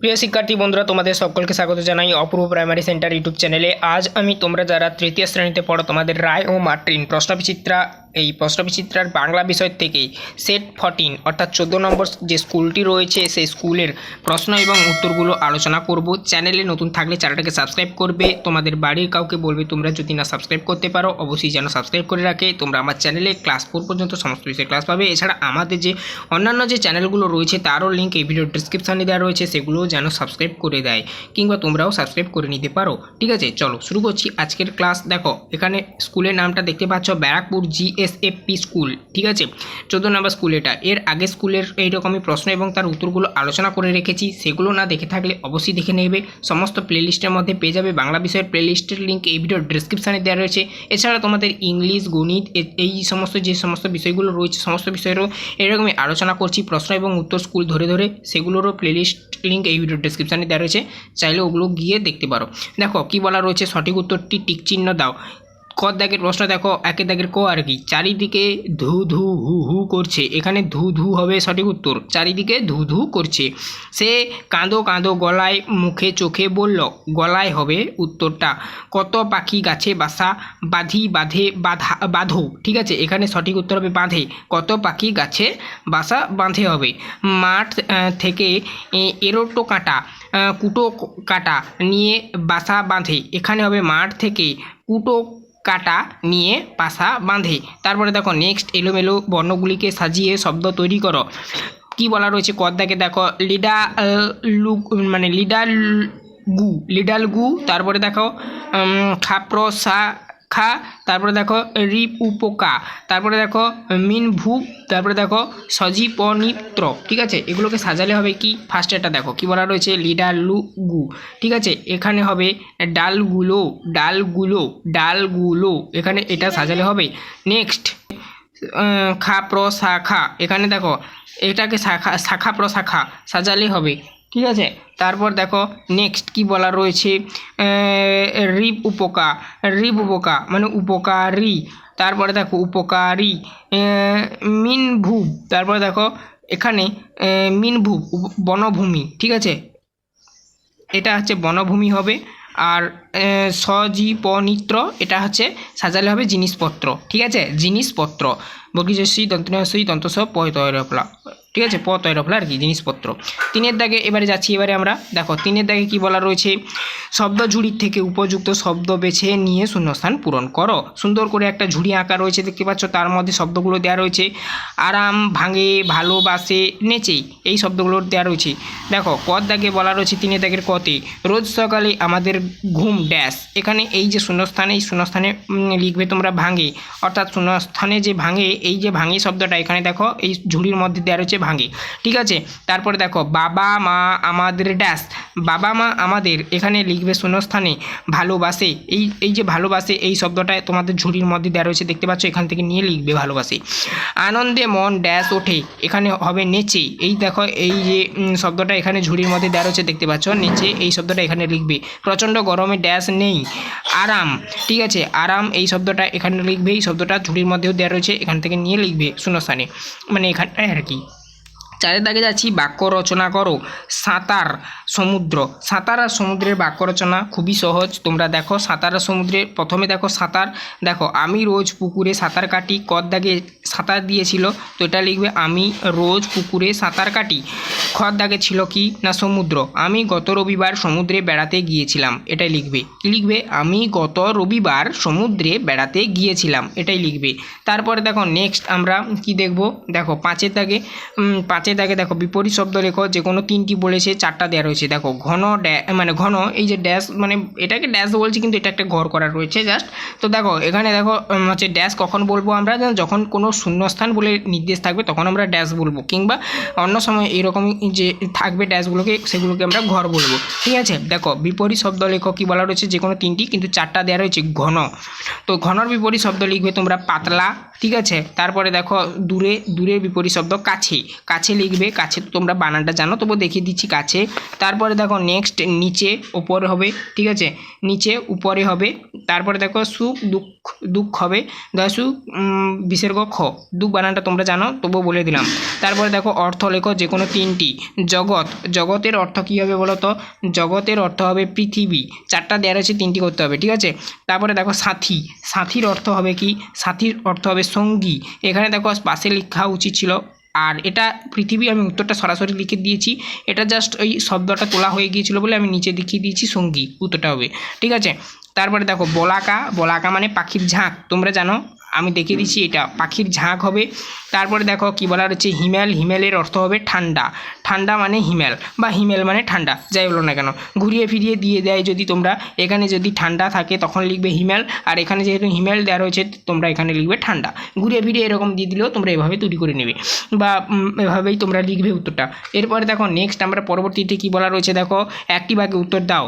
প্রিয় শিক্ষার্থী বন্ধুরা, তোমাদের সকলকে স্বাগত জানাই অপূর্ব প্রাইমারি সেন্টার ইউটিউব চ্যানেলে। আজ আমি তোমরা যারা তৃতীয় শ্রেণীতে পড়ো তোমাদের রায় ও মার্টিন প্রশ্নবিচিত্রা, এই প্রশ্নবিচিত্রার বাংলা বিষয় থেকে সেট 14 অর্থাৎ 14 নম্বর যে স্কুলটি রয়েছে সেই স্কুলের প্রশ্ন এবং উত্তরগুলো আলোচনা করব। চ্যানেলে নতুন থাকলে চ্যানেলটাকে সাবস্ক্রাইব করবে, তোমাদের বাড়ির কাউকে বলবে। তোমরা যদি না সাবস্ক্রাইব করতে পারো অবশ্যই যেন সাবস্ক্রাইব করে রাখে। তোমরা আমার চ্যানেলে ক্লাস 4 পর্যন্ত সমস্ত বিষয়ে ক্লাস পাবে। এছাড়া আমাদের যে অন্যান্য যে চ্যানেলগুলো রয়েছে তারও লিঙ্ক এই ভিডিও ডিসক্রিপশানে দেওয়া রয়েছে, সেগুলো যেন সাবস্ক্রাইব করে দেয়, কিংবা তোমরাও সাবস্ক্রাইব করে নিতে পারো। ঠিক আছে, চলো শুরু করছি আজকের ক্লাস। দেখো এখানে স্কুলের নামটা দেখতে পাচ্ছ, ব্যারাকপুর জিএসএফপি স্কুল। ঠিক আছে, 14 নম্বর স্কুল এটা। এর আগে স্কুলের এইরকমই প্রশ্ন এবং তার উত্তরগুলো আলোচনা করে রেখেছি, সেগুলো না দেখে থাকলে অবশ্যই দেখে নেবে। সমস্ত প্লেলিস্টের মধ্যে পেয়ে যাবে। বাংলা বিষয়ের প্লেলিস্টের লিঙ্ক এই ভিডিওর ডিসক্রিপশানে দেওয়া রয়েছে। এছাড়া তোমাদের ইংলিশ, গণিত, এই সমস্ত যে সমস্ত বিষয়গুলো রয়েছে সমস্ত বিষয়েরও এরকমই আলোচনা করছি, প্রশ্ন এবং উত্তর স্কুল ধরে ধরে, সেগুলোরও প্লেলিস্ট লিঙ্ক এই ভিডিওর ডিসক্রিপশানে দেওয়া রয়েছে, চাইলে ওগুলো গিয়ে দেখতে পারো। দেখো কি বলা রয়েছে, সঠিক উত্তরটি টিক চিহ্ন দাও। ক দাগের প্রশ্ন দেখো, একের দাগের ক আর কি, চারিদিকে ধু ধু হু হু করছে, এখানে ধু ধু হবে সঠিক উত্তর। চারিদিকে ধু ধু করছে। সে কাঁদো কাঁদো গলায় মুখে চোখে বলল, গলায় হবে উত্তরটা। কত পাখি গাছে বাসা বাঁধো। ঠিক আছে, এখানে সঠিক উত্তর হবে বাঁধে। কত পাখি গাছে বাসা বাঁধে হবে। মাঠ থেকে এরোটো কাঁটা কুটো কাটা নিয়ে বাসা বাঁধে, এখানে হবে মাঠ থেকে কুটো কাটা নিয়ে বাসা বাঁধে। তারপরে দেখো নেক্সট, এলোমেলো বর্ণগুলিকে সাজিয়ে শব্দ তৈরি করো। কি বলা রয়েছে কদ্দাকে দেখো, লিডাল গু, তারপরে দেখো খাপ্রসা খা, তারপরে দেখো রিপ উপকা, তারপরে দেখো মিন ভূপ, তারপরে দেখো সজীবনিত্র। ঠিক আছে, এগুলোকে সাজালে হবে কি, ফার্স্ট এটা দেখো কি বলা রয়েছে, লিডালু গু। ঠিক আছে, এখানে হবে ডালগুলো ডালগুলো, এখানে এটা সাজালে হবে। নেক্সট খা প্রশাখা, এখানে দেখো এটাকে শাখা প্রশাখা সাজালে হবে। ঠিক আছে, তারপর দেখো নেক্সট কি বলা রয়েছে, রিপ উপকা মানে উপকারী, তারপরে দেখো উপকারী। মিনভূপ, তারপরে দেখো এখানে মিনভূপ বনভূমি। ঠিক আছে, এটা হচ্ছে বনভূমি হবে। আর সজীবনিত্র, এটা হচ্ছে সাজালে হবে জিনিসপত্র। ঠিক আছে, জিনিসপত্র, বর্গীজস্বী দন্তন্যস্বী দন্তস পয়তয়রফলা। ঠিক আছে, পতয়রফলা আর কি, জিনিসপত্র। 3 দাগে এবারে যাচ্ছি। এবারে আমরা দেখো 3 দাগে কি বলা রয়েছে, শব্দ ঝুড়ির থেকে উপযুক্ত শব্দ বেছে নিয়ে শূন্যস্থান পূরণ করো। সুন্দর করে একটা ঝুড়ি আঁকা রয়েছে দেখতে পাচ্ছ, তার মধ্যে শব্দগুলো দেওয়া রয়েছে। আরাম, ভাঙে, ভালোবাসে, নেচে, এই শব্দগুলো দেওয়া রয়েছে। দেখো কত দাগে বলা রয়েছে, 3 দাগের কতে, রোজ সকালে আমাদের ঘুম ড্যাশ, এখানে এই যে শূন্যস্থানে, এই শূন্যস্থানে লিখবে তোমরা ভাঙে, অর্থাৎ শূন্যস্থানে যে ভাঙে, এই যে ভাঙে শব্দটা এখানে দেখো এই ঝুড়ির মধ্যে দেওয়া রয়েছে ভাঙে। ঠিক আছে, তারপরে দেখো বাবা মা আমাদের ড্যাশ, বাবা মা আমাদের, এখানে লিখবে শূন্যস্থানে ভালোবাসে, এই যে ভালোবাসে এই শব্দটা তোমাদের ঝুড়ির মধ্যে দেওয়া রয়েছে দেখতে পাচ্ছ, এখান থেকে নিয়ে লিখবে ভালোবাসে। আনন্দে মন ড্যাশ ওঠে, এখানে হবে নেচে, এই দেখো এই যে শব্দটা এখানে ঝুড়ির মধ্যে দেওয়া রয়েছে দেখতে পাচ্ছ, নেচে এই শব্দটা এখানে লিখবে। প্রচণ্ড গরমে ড্যাশ নেই, আরাম। ঠিক আছে, আরাম এই শব্দটা এখানে লিখবে, এই শব্দটা ঝুড়ির মধ্যেও দেওয়া রয়েছে, এখান থেকে নিয়ে লিখবে শূন্যস্থানে, মানে এখানটায় আর কি। 4 দাগে যাচ্ছি, বাক্য রচনা করো। সাঁতার সমুদ্র, সাঁতার আর সমুদ্রের বাক্য রচনা খুবই সহজ। তোমরা দেখো সাঁতার আর সমুদ্রে, প্রথমে দেখো সাঁতার, দেখো আমি রোজ পুকুরে সাঁতার কাটি, কত দাগে সাঁতার দিয়েছিল, তো এটা লিখবে আমি রোজ পুকুরে সাঁতার কাটি। খর দাগে ছিল কি না সমুদ্র, আমি গত রবিবার সমুদ্রে বেড়াতে গিয়েছিলাম, এটাই লিখবে। কি লিখবে, আমি গত রবিবার সমুদ্রে বেড়াতে গিয়েছিলাম, এটাই লিখবে। তারপরে দেখো নেক্সট আমরা কি দেখব, দেখো 5 দাগে দেখো বিপরীত শব্দ লেখো। যে কোনো 3টি বলেছে, 4টা দেওয়া রয়েছে। দেখো ঘন মানে ঘন, এই যে ড্যাশ, মানে এটাকে ড্যাশ বলছি কিন্তু এটা একটা ঘর করা রয়েছে জাস্ট। তো দেখো এখানে দেখো হচ্ছে ড্যাশ কখন বলবো আমরা, যখন কোনো শূন্যস্থান বলে নির্দেশ থাকবে তখন আমরা ড্যাশ বলবো, কিংবা অন্য সময় এইরকমই যে থাকবে ড্যাশগুলোকে, সেগুলোকে আমরা ঘর বলবো। ঠিক আছে, দেখো বিপরীত শব্দ লেখো। কি বলা রয়েছে, যে কোনো 3টি, কিন্তু 4টা দেওয়া রয়েছে। ঘন, তো ঘনর বিপরীত শব্দ লিখবে তোমরা পাতলা। ঠিক আছে, তারপরে দেখো দূরের বিপরীত শব্দ কাছে লিখবে, কাছে তো তোমরা বানানটা জানো, তবু দেখিয়ে দিচ্ছি কাছে। তারপরে দেখো নেক্সট নিচে উপরে হবে, ঠিক আছে, নিচে উপরে হবে। তারপরে দেখো সুখ দুঃখ, দুঃখ হবে দশু বিসর্গ খ, দুঃখ বানানটা তোমরা জানো তবুও বলে দিলাম। তারপরে দেখো অর্থ লেখো যে কোনো তিনটি। জগৎ, জগতের অর্থ কী হবে বলো তো? জগতের অর্থ হবে পৃথিবী, চারটা দেওয়া রয়েছে, তিনটি করতে হবে, ঠিক আছে। তারপরে দেখো সাথী, সাথীর অর্থ হবে কি? সাথীর অর্থ হবে সঙ্গী। এখানে দেখো পাশে লেখা উচিত ছিল, আর এটা পৃথিবী আমি উত্তরটা সরাসরি লিখে দিয়েছি, এটা জাস্ট ওই শব্দটা তোলা হয়ে গিয়েছিল বলে আমি নিচে দেখিয়ে দিয়েছি সঙ্গী, উত্তরটা হবে, ঠিক আছে। তারপরে দেখো বলাকা, বলাকা মানে পাখির ঝাঁক, তোমরা জানো, আমি দেখিয়ে দিচ্ছি এটা পাখির ঝাঁক হবে। তারপরে দেখো কি বলা রয়েছে হিমেল, হিমেলের অর্থ হবে ঠান্ডা, ঠান্ডা মানে হিমেল বা হিমেল মানে ঠান্ডা, যাই বলো না কেন, ঘুরিয়ে ফিরিয়ে দিয়ে দেয় যদি তোমরা, এখানে যদি ঠান্ডা থাকে তখন লিখবে হিমেল, আর এখানে যেহেতু হিমেল দেওয়া রয়েছে তোমরা এখানে লিখবে ঠান্ডা। ঘুরিয়ে ফিরিয়ে এরকম দিয়ে দিলেও তোমরা এভাবে তৈরি করে নেবে বা এভাবেই তোমরা লিখবে উত্তরটা। এরপরে দেখো নেক্সট আমরা পরবর্তীতে কি বলা রয়েছে দেখো, একটি বাক্যে উত্তর দাও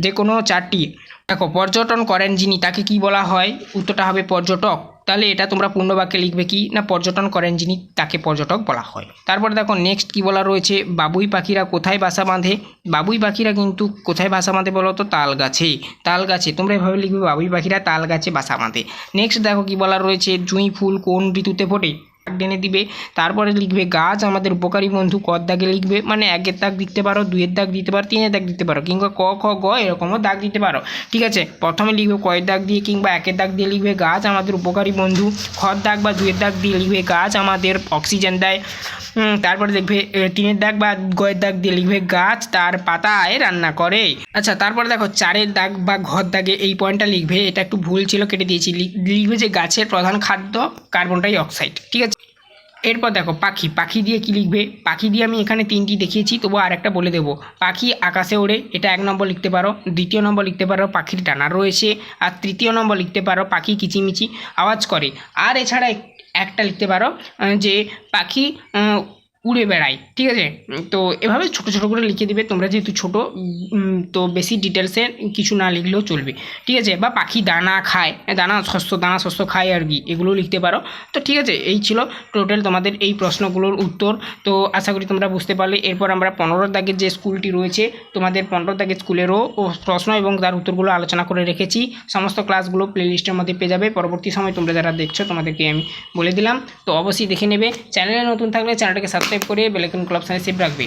যে কোনো চারটি। দেখো পর্যটন করেন যিনি তাকে কি বলা হয়? উত্তরটা হবে পর্যটক। তাহলে এটা তোমরা পূর্ণ বাক্যে লিখবে কি না, পর্যটন করেন যিনি তাকে পর্যটক বলা হয়। তারপরে দেখো নেক্সট কি বলা রয়েছে, বাবুই পাখিরা কোথায় বাসা বাঁধে? বাবুই পাখিরা কিন্তু কোথায় বাসা বাঁধে বলো তো? তাল গাছে, তাল গাছে, তোমরা এভাবে লিখবে বাবুই পাখিরা তাল গাছে বাসা বাঁধে। নেক্সট দেখো কি বলা রয়েছে, জুঁই ফুল কোন ঋতুতে ফোটে? টেনে দিবে। তারপরে লিখবে গাছ আমাদের উপকারী বন্ধু, ক দাগে লিখবে, মানে একের দাগ দিতে পারো, দুইয়ের দাগ দিতে পারো, তিনের দাগ দিতে পারো, কিংবা ক খ গ এরকমও দাগ দিতে পারো, ঠিক আছে। প্রথমে লিখবে কয়ের দাগ দিয়ে কিংবা একের দাগ দিয়ে লিখবে গাছ আমাদের উপকারী বন্ধু, খর দাগ বা দুইয়ের দাগ দিয়ে লিখবে গাছ আমাদের অক্সিজেন দেয়। তারপরে দেখবে তিনের দাগ বা গয়ের দাগ দিয়ে লিখবে গাছ তার পাতায় রান্না করে। আচ্ছা তারপরে দেখো চারের দাগ বা ঘর দাগে এই পয়েন্টটা লিখবে, এটা একটু ভুল ছিল কেটে দিয়েছি, লিখবে যে গাছের প্রধান খাদ্য কার্বন ডাই অক্সাইড, ঠিক আছে। এরপর দেখো পাখি, পাখি দিয়ে কি লিখবে? পাখি দিয়ে আমি এখানে তিনটি দেখিয়েছি, তবু আর একটা বলে দেবো, পাখি আকাশে ওড়ে, এটা 1 নম্বর লিখতে পারো। দ্বিতীয় নম্বর লিখতে পারো পাখির ডানা রয়েছে। আর তৃতীয় নম্বর লিখতে পারো পাখি কিচিমিচি আওয়াজ করে। আর এছাড়া একটা লিখতে পারো যে পাখি উড়ে বেড়ায়, ঠিক আছে। তো এভাবে ছোটো ছোটো করে লিখে দিবে তোমরা, যেহেতু ছোটো তো বেশি ডিটেলসে কিছু না লিখলেও চলবে, ঠিক আছে। বা পাখি দানা খায়, দানা শস্য খায় আর কি, এগুলো লিখতে পারো। তো ঠিক আছে, এই ছিল টোটাল তোমাদের এই প্রশ্নগুলোর উত্তর। তো আশা করি তোমরা বুঝতে পারলে। এরপর আমরা 15 দাগের যে স্কুলটি রয়েছে, তোমাদের 15 দাগের স্কুলেরও প্রশ্ন এবং তার উত্তরগুলো আলোচনা করে রেখেছি। সমস্ত ক্লাসগুলো প্লেলিস্টের মধ্যে পেয়ে যাবে। পরবর্তী সময় তোমরা যারা দেখছো তোমাদেরকে আমি বলে দিলাম, তো অবশ্যই দেখে নেবে। চ্যানেলে নতুন থাকলে চ্যানেলটাকে সাবস্ক্রাইব করে বেল আইকন ক্লাব সাইন সেভ রাখবে।